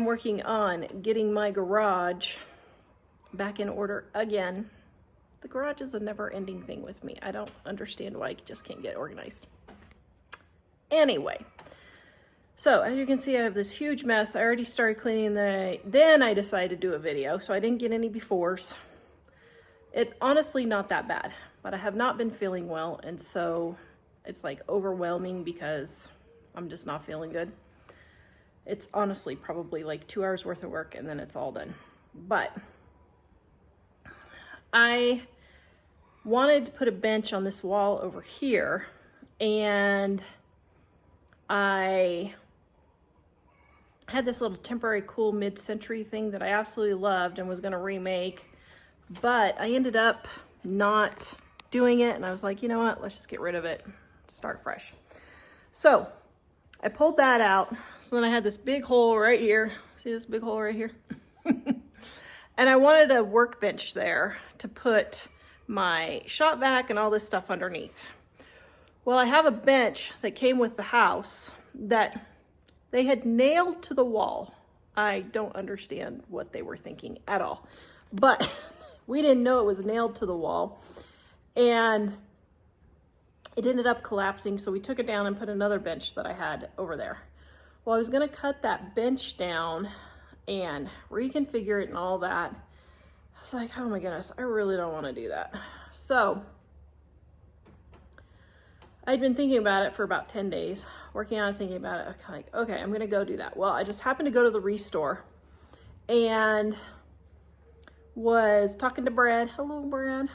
working on getting my garage back in order again. The garage is a never-ending thing with me. I don't understand why I just can't get organized. Anyway, so as you can see, I have this huge mess. I already started cleaning then I decided to do a video, so I didn't get any befores. It's honestly not that bad, but I have not been feeling well, and so it's like overwhelming because I'm just not feeling good. It's honestly probably like 2 hours worth of work and then it's all done. But I wanted to put a bench on this wall over here, and I had this little temporary cool mid-century thing that I absolutely loved and was going to remake, but I ended up not doing it, and I was like, you know what, let's just get rid of it, start fresh. So I pulled that out. So then I had this big hole right here. See this big hole right here? And I wanted a workbench there to put my shop vac and all this stuff underneath. Well, I have a bench that came with the house that they had nailed to the wall. I don't understand what they were thinking at all, but we didn't know it was nailed to the wall, and it ended up collapsing. So we took it down and put another bench that I had over there. Well, I was gonna cut that bench down and reconfigure it and all that. I was like, oh my goodness, I really don't want to do that. So I'd been thinking about it for about 10 days, working on it, thinking about it. Like, okay, I'm gonna go do that. Well, I just happened to go to the Restore and was talking to Brad. Hello, Brad.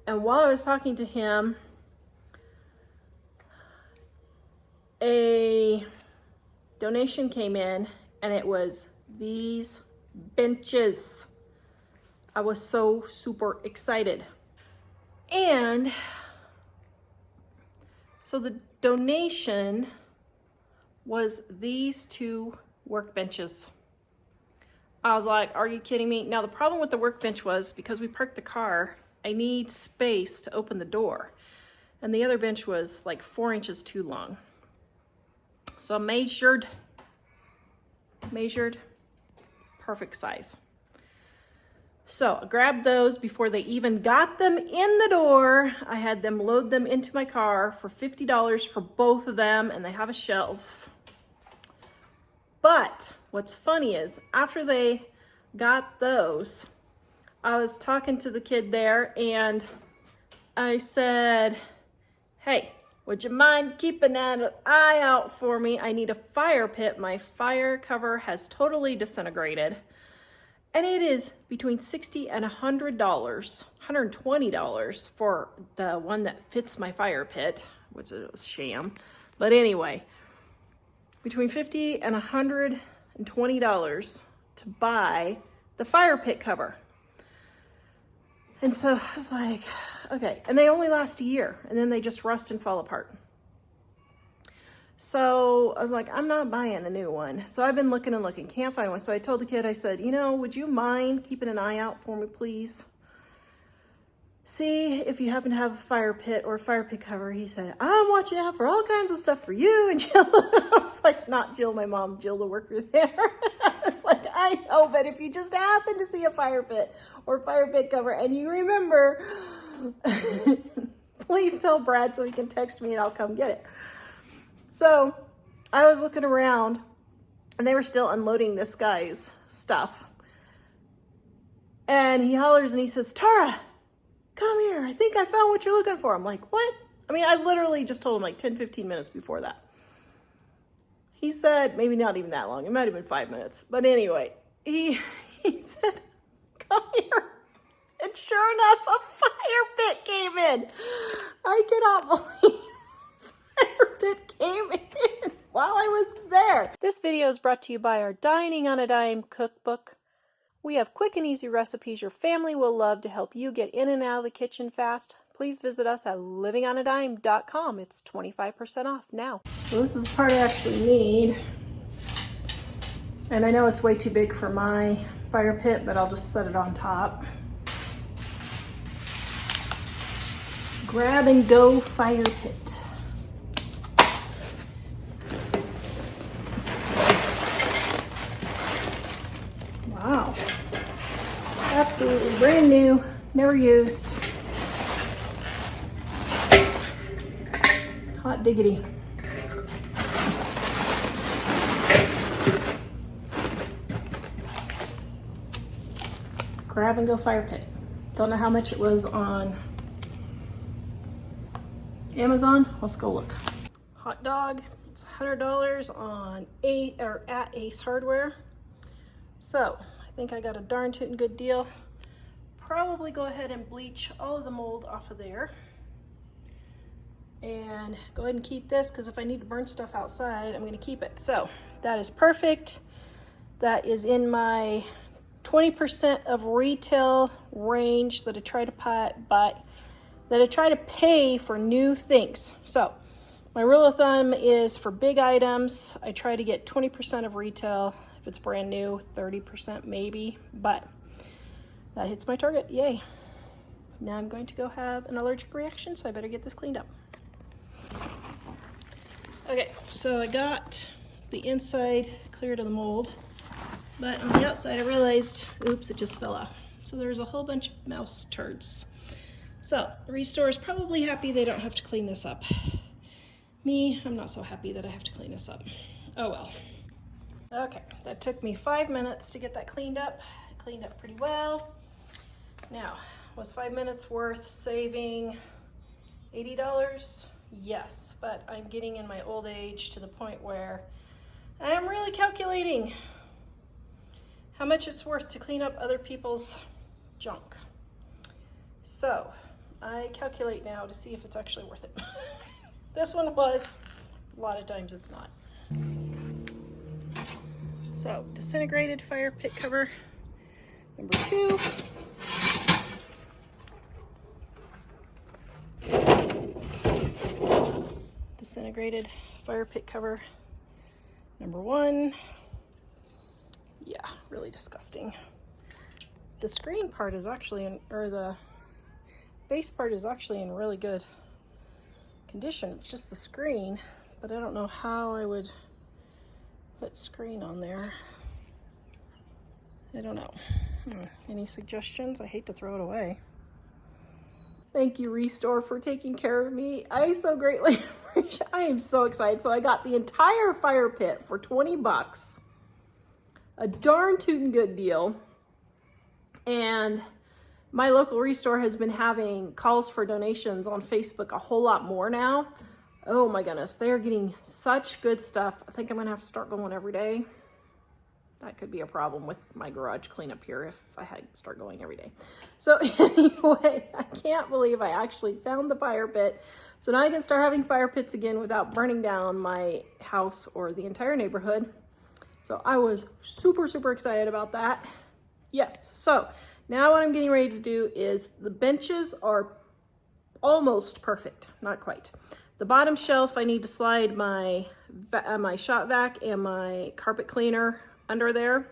And while I was talking to him, a donation came in, and it was these benches. I was so super excited. And so the donation was these 2 workbenches. I was like, are you kidding me? Now the problem with the workbench was, because we parked the car, I need space to open the door. And the other bench was like 4 inches too long. So I measured, perfect size. So I grabbed those before they even got them in the door. I had them load them into my car for $50 for both of them, and they have a shelf. But what's funny is, after they got those, I was talking to the kid there, and I said, hey, would you mind keeping an eye out for me? I need a fire pit. My fire cover has totally disintegrated. And it is between $60 and $100, $120 for the one that fits my fire pit, which is a sham. But anyway, between $50 and $120 to buy the fire pit cover. And so I was like, okay. And they only last a year, and then they just rust and fall apart. So I was like, I'm not buying a new one. So I've been looking and looking, can't find one. So I told the kid, I said, you know, would you mind keeping an eye out for me, please? See if you happen to have a fire pit or a fire pit cover. He said, I'm watching out for all kinds of stuff for you and Jill. I was like, not Jill, my mom, Jill, the worker there. It's like, I know, but if you just happen to see a fire pit or fire pit cover and you remember, please tell Brad so he can text me and I'll come get it. So I was looking around, and they were still unloading this guy's stuff. And he hollers and he says, Tara, come here. I think I found what you're looking for. I'm like, what? I mean, I literally just told him like 10, 15 minutes before that. He said, maybe not even that long. It might have been 5 minutes. But anyway, he said, come here. And sure enough, a fire pit came in. I cannot believe fire pit came in while I was there. This video is brought to you by our Dining on a Dime cookbook. We have quick and easy recipes your family will love to help you get in and out of the kitchen fast. Please visit us at livingonadime.com. It's 25% off now. So this is the part I actually need. And I know it's way too big for my fire pit, but I'll just set it on top. Grab and go fire pit. Wow. Absolutely brand new, never used. Hot diggity. Grab and go fire pit. Don't know how much it was on Amazon. Let's go look. Hot dog. It's $100 on at Ace Hardware. So I think I got a darn tootin' good deal. Probably go ahead and bleach all of the mold off of there. And go ahead and keep this, because if I need to burn stuff outside, I'm going to keep it. So that is perfect. That is in my 20% of retail range that I try to pay for new things. So my rule of thumb is for big items, I try to get 20% of retail. If it's brand new, 30% maybe, but that hits my target, yay. Now I'm going to go have an allergic reaction, so I better get this cleaned up. Okay, so I got the inside cleared of the mold, but on the outside I realized, oops, it just fell off. So there's a whole bunch of mouse turds. So the Restore is probably happy they don't have to clean this up. Me, I'm not so happy that I have to clean this up. Oh well. Okay, that took me 5 minutes to get that cleaned up. I cleaned up pretty well. Now, was 5 minutes worth saving $80? Yes, but I'm getting in my old age to the point where I'm really calculating how much it's worth to clean up other people's junk. So I calculate now to see if it's actually worth it. This one was, a lot of times it's not. So disintegrated fire pit cover number 2. Disintegrated fire pit cover number 1. Yeah, really disgusting. The screen part is actually the base part is actually in really good condition. It's just the screen, but I don't know how I would put screen on there. I don't know. Any suggestions? I hate to throw it away. Thank you, Restore, for taking care of me. I so greatly appreciate it. I am so excited. So I got the entire fire pit for 20 bucks. A darn tootin' good deal. And my local Restore has been having calls for donations on Facebook a whole lot more now. Oh my goodness, they're getting such good stuff. I think I'm gonna have to start going every day. That could be a problem with my garage cleanup here if I had to start going every day. So anyway, I can't believe I actually found the fire pit. So now I can start having fire pits again without burning down my house or the entire neighborhood. So I was super, super excited about that. Yes, so now what I'm getting ready to do is the benches are almost perfect, not quite. The bottom shelf, I need to slide my shop vac and my carpet cleaner under there.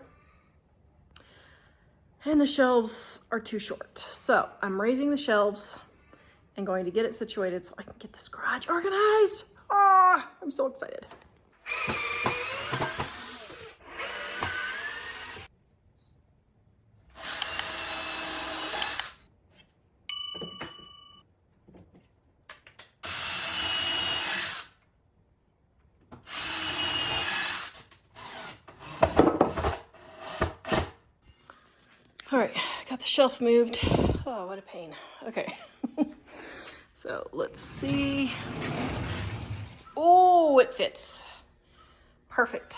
And the shelves are too short. So I'm raising the shelves and going to get it situated so I can get this garage organized. Ah, I'm so excited. All right, got the shelf moved. Oh, what a pain. Okay, so let's see. Oh, it fits. Perfect.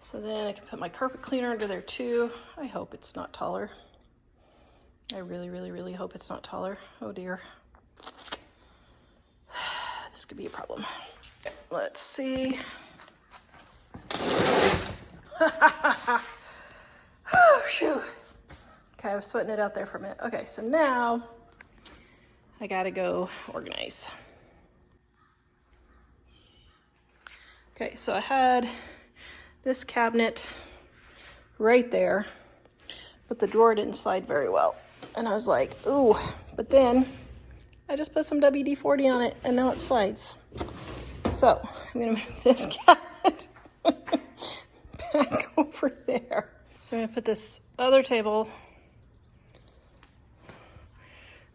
So then I can put my carpet cleaner under there too. I hope it's not taller. I really, really, really hope it's not taller. Oh dear. This could be a problem. Let's see. Oh, shoot. Okay, I was sweating it out there for a minute. Okay, so now I gotta go organize. Okay, so I had this cabinet right there, but the drawer didn't slide very well. And I was like, ooh, but then I just put some WD-40 on it and now it slides. So I'm gonna move this cabinet back over there. So I'm gonna put this other table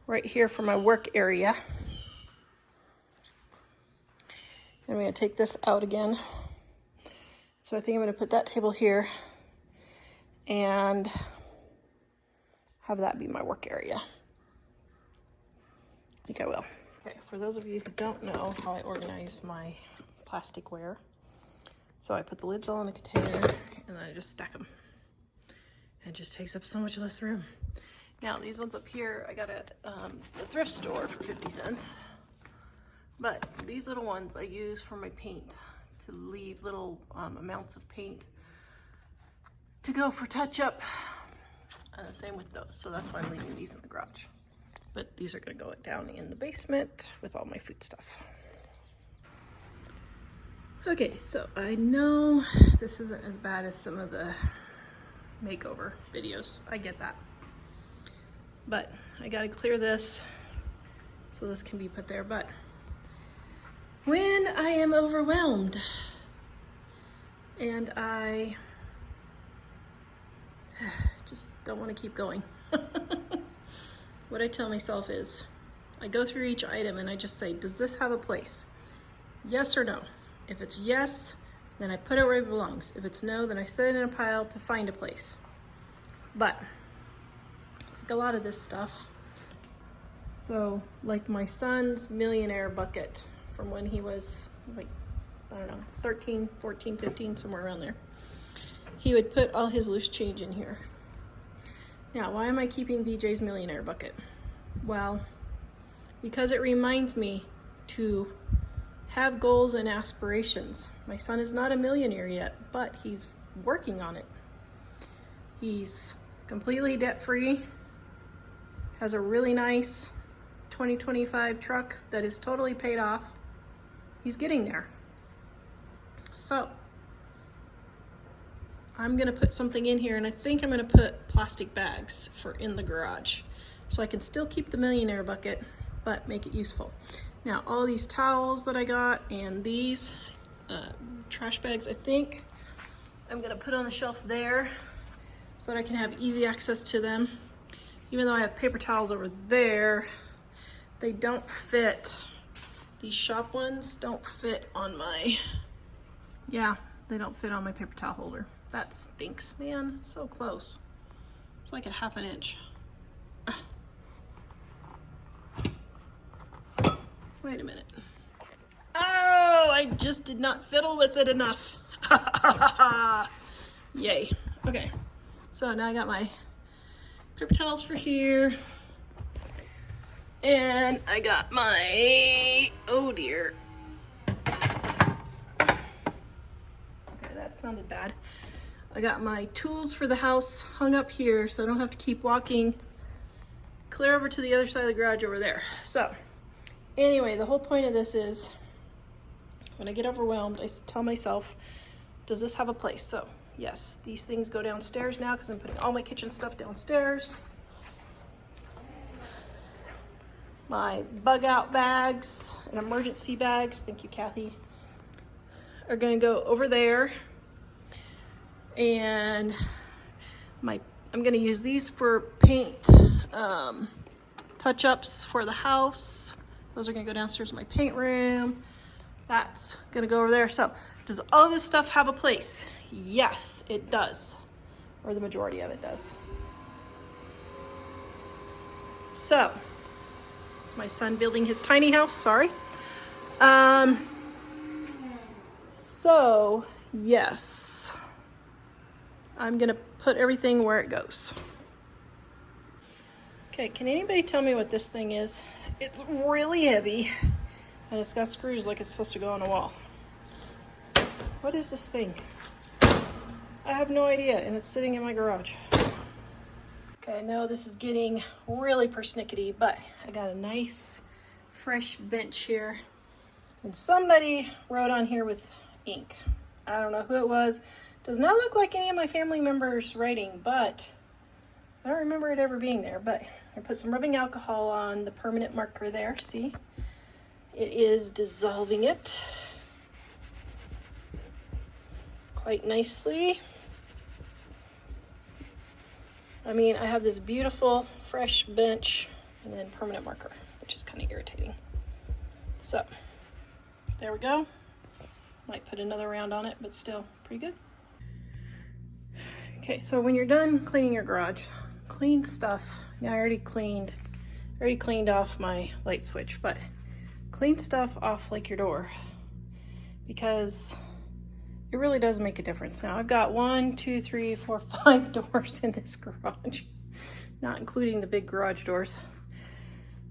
right here for my work area. And I'm gonna take this out again. So I think I'm gonna put that table here and have that be my work area. I think I will. Okay, for those of you who don't know how I organize my plasticware, so I put the lids all in a container and then I just stack them. It just takes up so much less room. Now these ones up here, I got at the thrift store for 50 cents. But these little ones I use for my paint, to leave little amounts of paint to go for touch-up. Same with those, so that's why I'm leaving these in the garage. But these are gonna go down in the basement with all my food stuff. Okay, so I know this isn't as bad as some of the makeover videos. I get that. But I gotta clear this so this can be put there. But when I am overwhelmed and I just don't want to keep going, what I tell myself is I go through each item and I just say, does this have a place? Yes or no? If it's yes, then I put it where it belongs. If it's no, then I set it in a pile to find a place. But like a lot of this stuff, so like my son's millionaire bucket from when he was like, I don't know, 13, 14, 15, somewhere around there. He would put all his loose change in here. Now, why am I keeping BJ's millionaire bucket? Well, because it reminds me to have goals and aspirations. My son is not a millionaire yet, but he's working on it. He's completely debt-free, has a really nice 2025 truck that is totally paid off. He's getting there. So I'm gonna put something in here, and I think I'm gonna put plastic bags for in the garage, so I can still keep the millionaire bucket, but make it useful. Now, all these towels that I got and these trash bags, I think I'm gonna put on the shelf there so that I can have easy access to them. Even though I have paper towels over there, they don't fit. These shop ones don't fit on my, yeah, they don't fit on my paper towel holder. That stinks, man, so close. It's like a ½ an inch. Wait a minute. Oh, I just did not fiddle with it enough. Yay. Okay, so now I got my paper towels for here. And I got my, oh dear. Okay, that sounded bad. I got my tools for the house hung up here so I don't have to keep walking clear over to the other side of the garage over there. So anyway, the whole point of this is when I get overwhelmed, I tell myself, does this have a place? So yes, these things go downstairs now because I'm putting all my kitchen stuff downstairs. My bug out bags and emergency bags, thank you, Kathy, are gonna go over there. And I'm gonna use these for paint touch-ups for the house. Those are gonna go downstairs in my paint room. That's gonna go over there. So does all this stuff have a place? Yes, it does, or the majority of it does. So, it's my son building his tiny house, sorry. So, yes, I'm gonna put everything where it goes. Okay, can anybody tell me what this thing is? It's really heavy, and it's got screws like it's supposed to go on a wall. What is this thing? I have no idea, and it's sitting in my garage. Okay, I know this is getting really persnickety, but I got a nice fresh bench here, and somebody wrote on here with ink. I don't know who it was. Does not look like any of my family members' writing, but I don't remember it ever being there. But I put some rubbing alcohol on the permanent marker there. See, it is dissolving it quite nicely. I mean, I have this beautiful fresh bench and then permanent marker, which is kind of irritating. So there we go. Might put another round on it, but still pretty good. Okay, so when you're done cleaning your garage, clean stuff. Now I already cleaned off my light switch, but clean stuff off like your door, because it really does make a difference. Now I've got 1, 2, 3, 4, 5 doors in this garage, not including the big garage doors.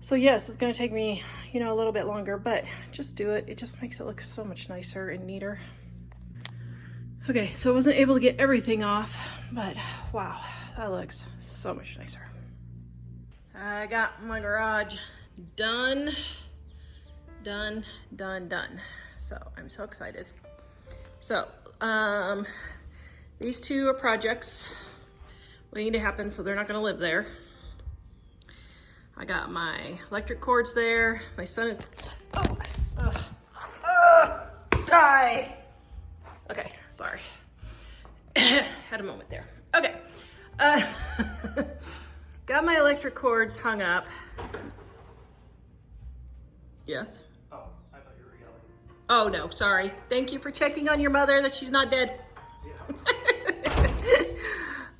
So yes, it's gonna take me, you know, a little bit longer, but just do it. It just makes it look so much nicer and neater. Okay, so I wasn't able to get everything off, but wow, that looks so much nicer. I got my garage done. So I'm so excited. So these two are projects waiting to happen, so they're not gonna live there. I got my electric cords there. My son is, die. Okay, sorry. Had a moment there. Okay. Got my electric cords hung up. Yes? Oh, I thought you were yelling. Oh, no, sorry. Thank you for checking on your mother that she's not dead.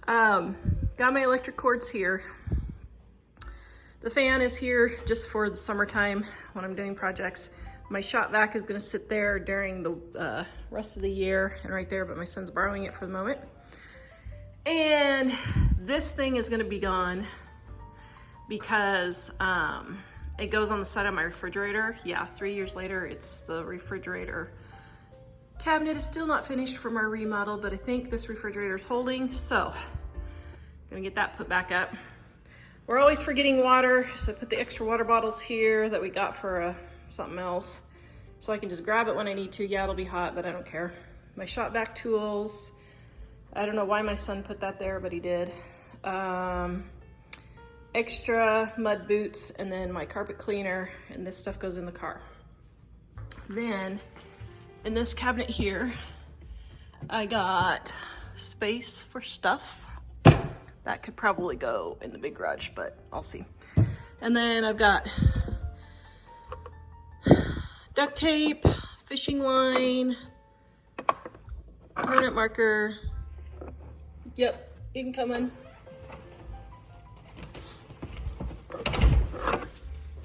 Yeah. Got my electric cords here. The fan is here just for the summertime when I'm doing projects. My shop vac is gonna sit there during the rest of the year and right there, but my son's borrowing it for the moment. And this thing is gonna be gone because it goes on the side of my refrigerator. Yeah, 3 years later, it's the refrigerator cabinet is still not finished from our remodel, but I think this refrigerator is holding, so gonna get that put back up. We're always forgetting water, so I put the extra water bottles here that we got for something else, so I can just grab it when I need to. Yeah, it'll be hot, but I don't care. My shop vac tools. I don't know why my son put that there, but he did. Extra mud boots, and then my carpet cleaner, and this stuff goes in the car. Then in this cabinet here, I got space for stuff. That could probably go in the big garage, but I'll see. And then I've got duct tape, fishing line, permanent marker. Yep, you can come in.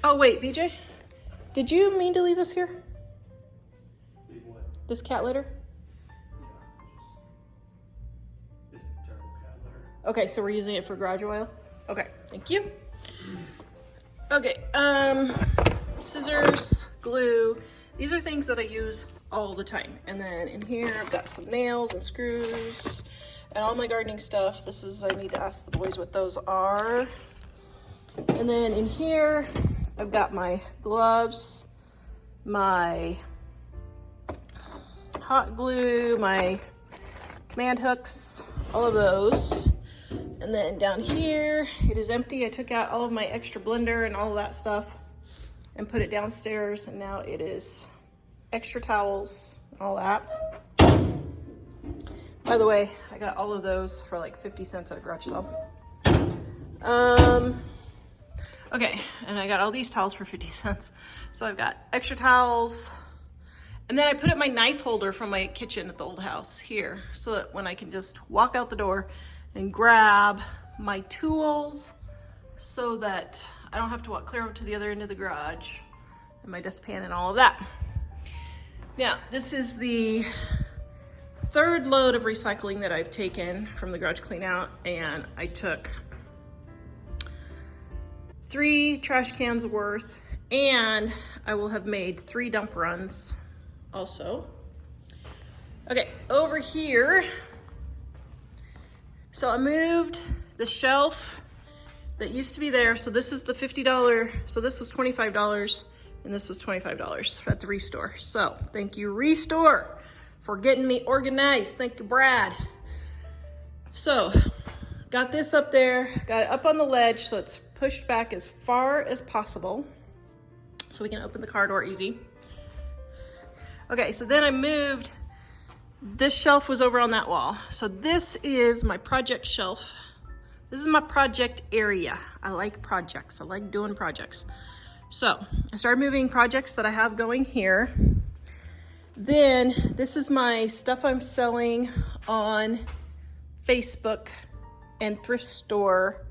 Oh wait, BJ, did you mean to leave this here? Leave what? This cat litter? Yeah, it's a terrible cat litter. Okay, so we're using it for garage oil? Okay, thank you. Okay, scissors, glue. These are things that I use all the time. And then in here, I've got some nails and screws and all my gardening stuff. This is, I need to ask the boys what those are. And then in here, I've got my gloves, my hot glue, my command hooks, all of those. And then down here, it is empty. I took out all of my extra blender and all of that stuff and put it downstairs, and now it is extra towels, all that. By the way, I got all of those for like 50 cents at a garage sale. Okay, and I got all these towels for 50 cents. So I've got extra towels, and then I put up my knife holder from my kitchen at the old house here, so that when I can just walk out the door and grab my tools, so that I don't have to walk clear over to the other end of the garage, and my dustpan and all of that. Now, this is the third load of recycling that I've taken from the garage clean out, and I took 3 trash cans worth, and I will have made 3 dump runs also. Okay, over here, so I moved the shelf that used to be there. So this is the $50, so this was $25, and this was $25 at the Restore. So thank you, Restore, for getting me organized. Thank you, Brad. So got this up there, got it up on the ledge so it's pushed back as far as possible so we can open the car door easy. Okay, so then I moved, this shelf was over on that wall. So this is my project shelf. This is my project area. I like projects. I like doing projects. So I started moving projects that I have going here. Then this is my stuff I'm selling on Facebook and thrift store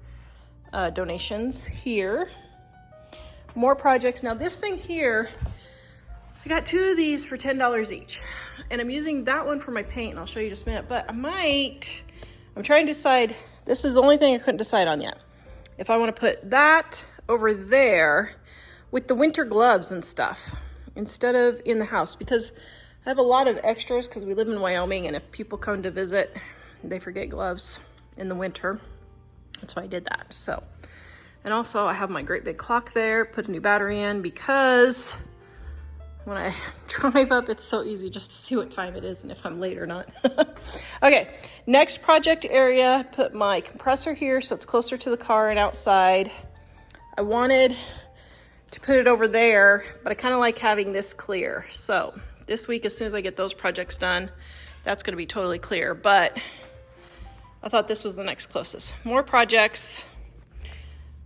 donations here. More projects. Now this thing here, I got 2 of these for $10 each. And I'm using that one for my paint, and I'll show you just a minute. But I'm trying to decide, this is the only thing I couldn't decide on yet. If I want to put that over there with the winter gloves and stuff instead of in the house, because I have a lot of extras because we live in Wyoming, and if people come to visit, they forget gloves in the winter. That's why I did that. So, and also I have my great big clock there, put a new battery in because when I drive up, it's so easy just to see what time it is and if I'm late or not. Okay, next project area, put my compressor here so it's closer to the car and outside. I wanted to put it over there, but I kind of like having this clear. So this week, as soon as I get those projects done, that's going to be totally clear. But I thought this was the next closest. More projects.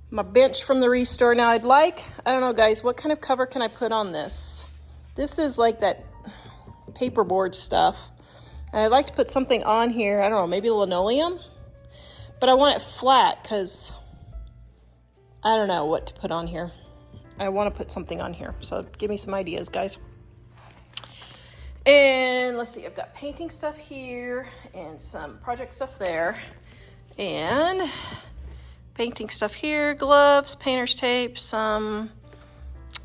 My bench from the restore. Now I don't know guys, what kind of cover can I put on this? This is like that paperboard stuff. And I'd like to put something on here. I don't know, maybe linoleum? But I want it flat because I don't know what to put on here. I want to put something on here. So give me some ideas, guys. And let's see, I've got painting stuff here and some project stuff there. And painting stuff here, gloves, painter's tape, some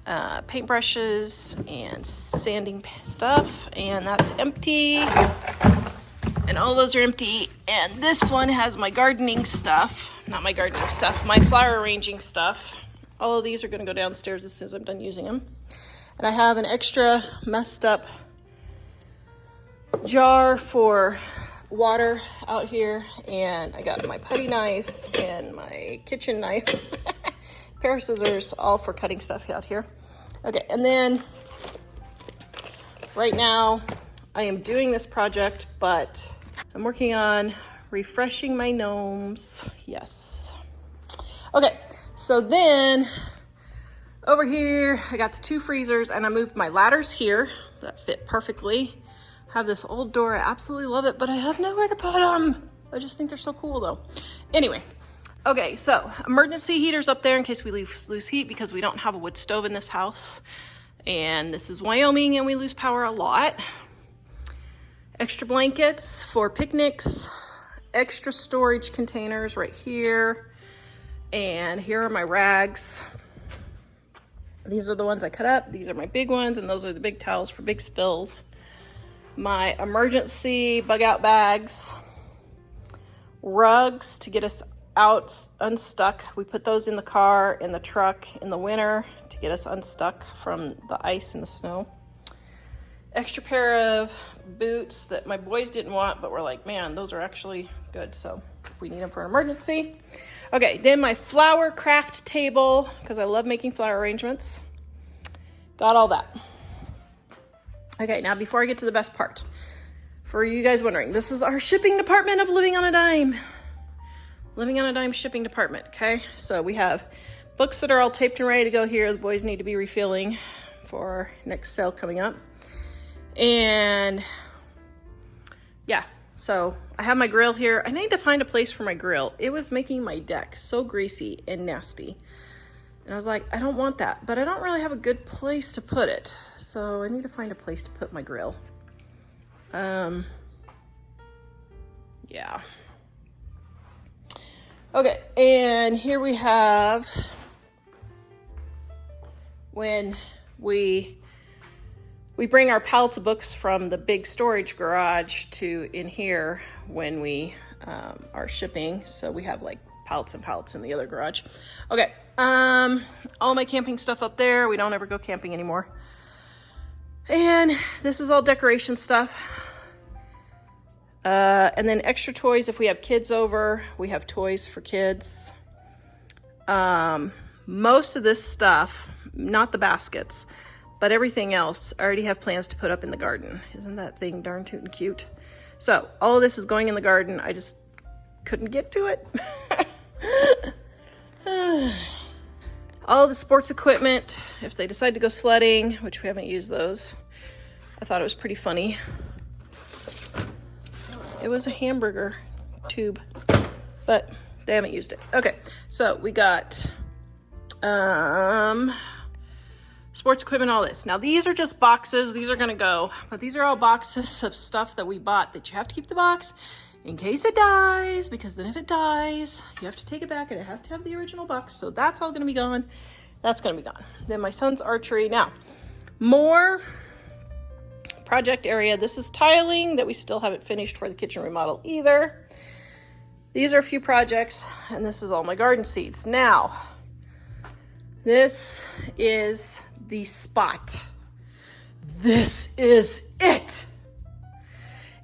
paintbrushes and sanding stuff. And that's empty. And all those are empty. And this one has my gardening stuff. Not my gardening stuff, my flower arranging stuff. All of these are going to go downstairs as soon as I'm done using them. And I have an extra messed up jar for water out here. And I got my putty knife and my kitchen knife. Pair of scissors, all for cutting stuff out here. Okay, and then right now I am doing this project, but I'm working on refreshing my gnomes. Yes. Okay, so then over here, I got the 2 freezers and I moved my ladders here that fit perfectly. I have this old door, I absolutely love it, but I have nowhere to put them. I just think they're so cool though. Anyway, okay, so emergency heaters up there in case we lose heat because we don't have a wood stove in this house. And this is Wyoming and we lose power a lot. Extra blankets for picnics, extra storage containers right here. And here are my rags. These are the ones I cut up. These are my big ones, and those are the big towels for big spills. My emergency bug out bags. Rugs to get us out unstuck. We put those in the car, in the truck in the winter to get us unstuck from the ice and the snow. Extra pair of boots that my boys didn't want, but we're like, man, those are actually good. So if we need them for an emergency. Okay, then my flower craft table, because I love making flower arrangements. Got all that. Okay, now before I get to the best part, for you guys wondering, this is our shipping department of Living on a Dime. Living on a Dime shipping department, okay? So we have books that are all taped and ready to go here. The boys need to be refilling for our next sale coming up. And yeah, so I have my grill here. I need to find a place for my grill. It was making my deck so greasy and nasty. And I was like, I don't want that, but I don't really have a good place to put it. So I need to find a place to put my grill. Yeah. Okay, and here we have when we bring our pallets of books from the big storage garage to in here when we are shipping. So we have like pallets and pallets in the other garage. Okay, all my camping stuff up there. We don't ever go camping anymore. And this is all decoration stuff. And then extra toys if we have kids over. We have toys for kids. Most of this stuff, not the baskets, but everything else, I already have plans to put up in the garden. Isn't that thing darn tootin' cute? So all of this is going in the garden. I just couldn't get to it. All the sports equipment, if they decide to go sledding, which we haven't used those. I thought it was pretty funny. It was a hamburger tube, but they haven't used it. Okay, so we got sports equipment, all this. Now these are just boxes. These are gonna go, but these are all boxes of stuff that we bought that you have to keep the box in case it dies, because then if it dies, you have to take it back and it has to have the original box. So that's all gonna be gone. That's gonna be gone. Then my son's archery. Now, more project area. This is tiling that we still haven't finished for the kitchen remodel either. These are a few projects, and this is all my garden seeds. Now, this is the spot. This is it.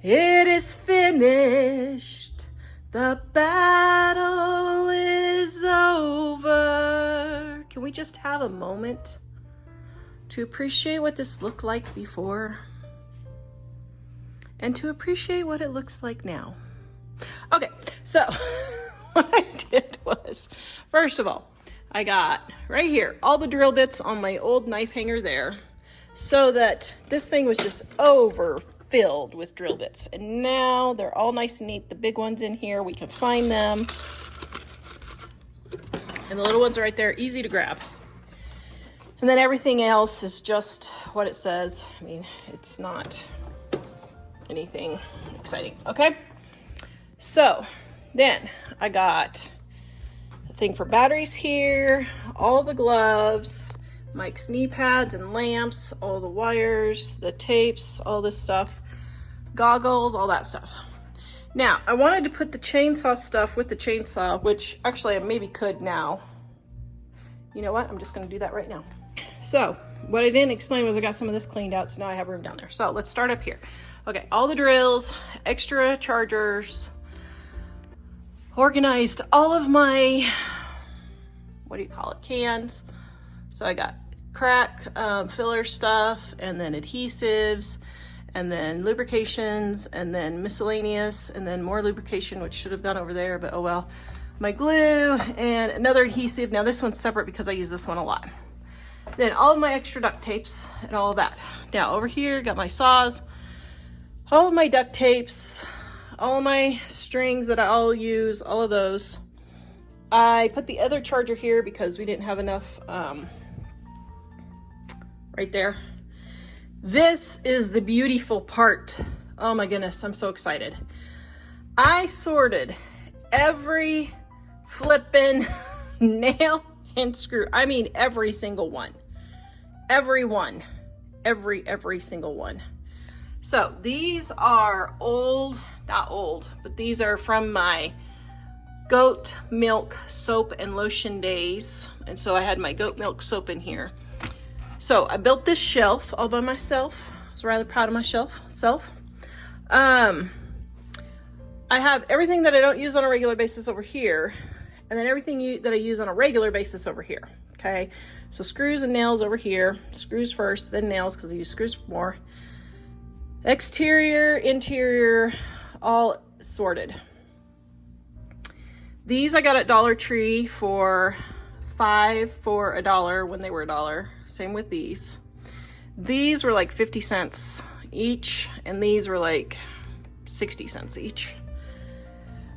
It is finished. The battle is over. Can we just have a moment to appreciate what this looked like before? And to appreciate what it looks like now. Okay, so what I did was, first of all, I got right here all the drill bits on my old knife hanger there, so that this thing was just overfilled with drill bits. And now they're all nice and neat. The big ones in here, we can find them. And the little ones are right there, easy to grab. And then everything else is just what it says. I mean, it's not anything exciting, okay? So then I got a thing for batteries here, all the gloves, Mike's knee pads and lamps, all the wires, the tapes, all this stuff, goggles, all that stuff. Now, I wanted to put the chainsaw stuff with the chainsaw, which actually I maybe could now. You know what? I'm just going to do that right now. So what I didn't explain was I got some of this cleaned out, so now I have room down there. So let's start up here. Okay, all the drills, extra chargers, organized all of my, what do you call it, cans. So I got crack filler stuff, and then adhesives, and then lubrications, and then miscellaneous, and then more lubrication, which should have gone over there, but oh well. My glue, and another adhesive. Now this one's separate because I use this one a lot. Then all of my extra duct tapes and all of that. Now over here, got my saws, all of my duct tapes, all my strings that I'll use, all of those. I put the other charger here because we didn't have enough right there. This is the beautiful part. Oh my goodness, I'm so excited. I sorted every flippin' nail and screw. I mean, every single one. Every one. Every single one. So these are old, not old, but these are from my goat milk soap and lotion days. And so I had my goat milk soap in here. So I built this shelf all by myself. I was rather proud of myself. I have everything that I don't use on a regular basis over here, and then everything that I use on a regular basis over here. Okay, so screws and nails over here. Screws first, then nails, because I use screws more. Exterior, interior, all sorted. These I got at Dollar Tree for $5 for $1 when they were $1. Same with these. These were like 50 cents each, and these were like 60 cents each.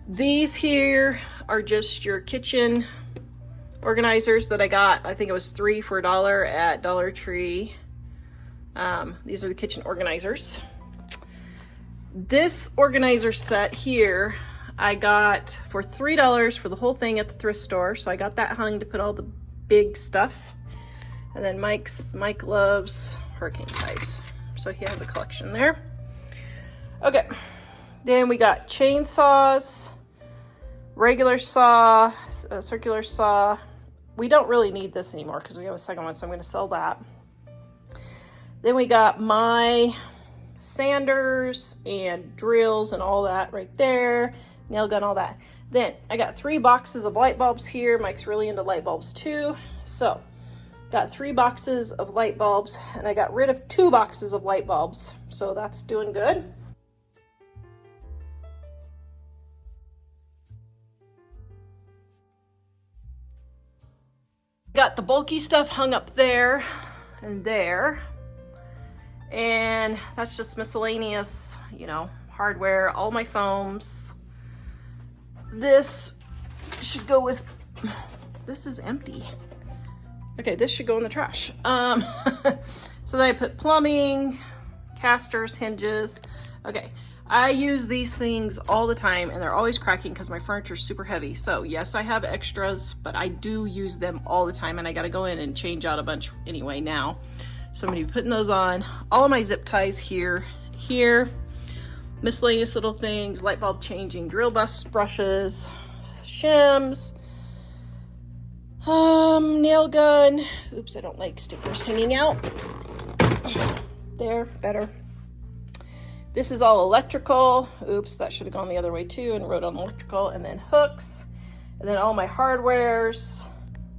These here are just your kitchen organizers that I got. I think it was 3 for $1 at Dollar Tree. These are the kitchen organizers. This organizer set here I got for $3 for the whole thing at the thrift store. So I got that hung to put all the big stuff. And then Mike loves hurricane ties, so he has a collection there. Okay, then we got chainsaws, regular saw, circular saw. We don't really need this anymore because we have a second one, so I'm going to sell that. Then we got my sanders and drills and all that right there, nail gun, all that. Then I got 3 boxes of light bulbs here. Mike's really into light bulbs too, so got 3 boxes of light bulbs, and I got rid of 2 boxes of light bulbs, so that's doing good. Got the bulky stuff hung up there and there. And that's just miscellaneous, you know, hardware, all my foams. This should go with, this is empty. Okay, this should go in the trash. So then I put plumbing, casters, hinges. Okay, I use these things all the time and they're always cracking because my furniture is super heavy. So yes, I have extras, but I do use them all the time and I gotta go in and change out a bunch anyway now. So I'm gonna be putting those on. All of my zip ties here, here, miscellaneous little things, light bulb changing, drill bus brushes, shims, nail gun. Oops, I don't like stickers hanging out. There, better. This is all electrical. Oops, that should have gone the other way too and wrote on electrical. And then hooks, and then all my hardwares,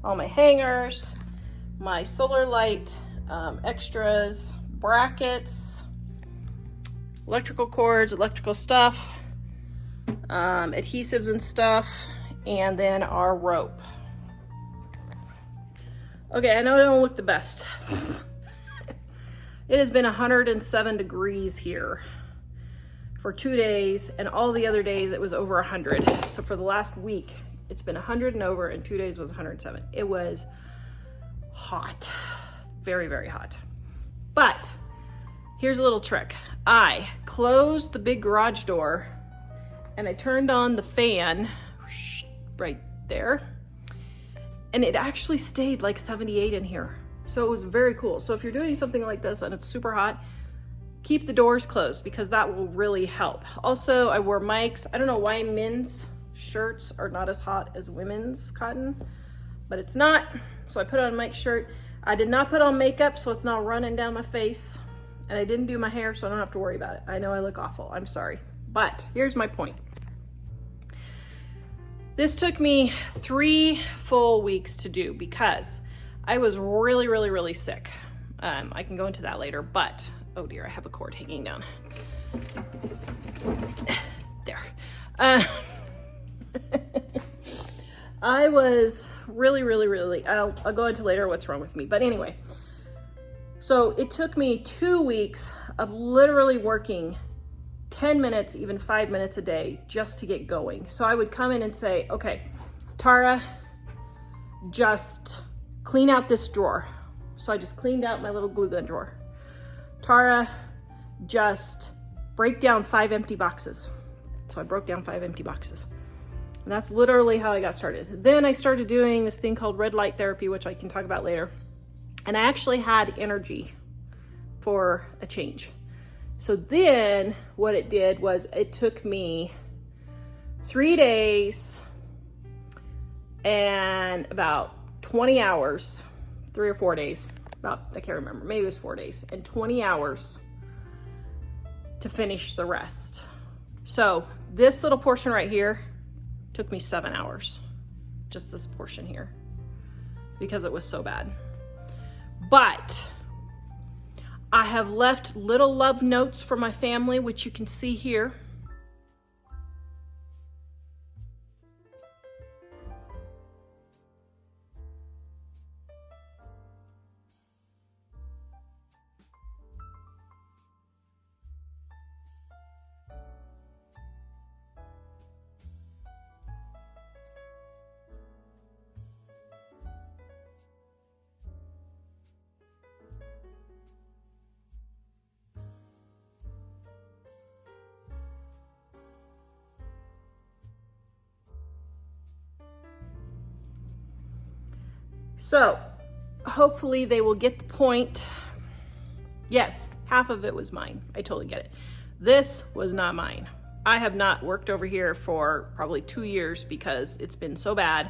all my hangers, my solar light, extras, brackets, electrical cords, electrical stuff, adhesives and stuff, and then our rope. Okay, I know I don't look the best. It has been 107 degrees here for 2 days, and all the other days it was over 100. So for the last week, it's been 100 and over, and 2 days was 107. It was hot, very, very hot. But here's a little trick. I closed the big garage door and I turned on the fan right there, and it actually stayed like 78 in here. So it was very cool. So if you're doing something like this and it's super hot, keep the doors closed because that will really help. Also, I wore mics. I don't know why men's shirts are not as hot as women's cotton, but it's not. So I put on Mike's shirt. I did not put on makeup, so it's not running down my face. And I didn't do my hair, so I don't have to worry about it. I know I look awful, I'm sorry. But here's my point. This took me 3 full weeks to do because I was really, really, really sick. I can go into that later, but, oh dear, I have a cord hanging down. There. I was really, really, really, I'll go into later what's wrong with me. But anyway, so it took me 2 weeks of literally working 10 minutes, even 5 minutes a day just to get going. So I would come in and say, okay, Tara, just clean out this drawer. So I just cleaned out my little glue gun drawer. Tara, just break down 5 empty boxes. So I broke down 5 empty boxes. And that's literally how I got started. Then I started doing this thing called red light therapy, which I can talk about later. And I actually had energy for a change. So then what it did was it took me 3 days and about 20 hours, 3 or 4 days, I can't remember, maybe it was 4 days, and 20 hours to finish the rest. So this little portion right here took me 7 hours, just this portion here, because it was so bad. But I have left little love notes for my family, which you can see here. So hopefully they will get the point. Yes, half of it was mine. I totally get it. This was not mine. I have not worked over here for probably 2 years because it's been so bad.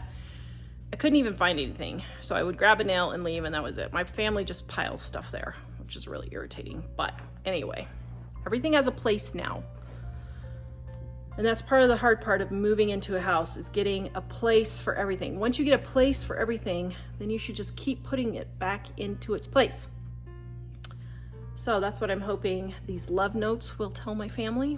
I couldn't even find anything. So I would grab a nail and leave, and that was it. My family just piles stuff there, which is really irritating. But anyway, everything has a place now. And that's part of the hard part of moving into a house, is getting a place for everything. Once you get a place for everything, then you should just keep putting it back into its place. So that's what I'm hoping these love notes will tell my family.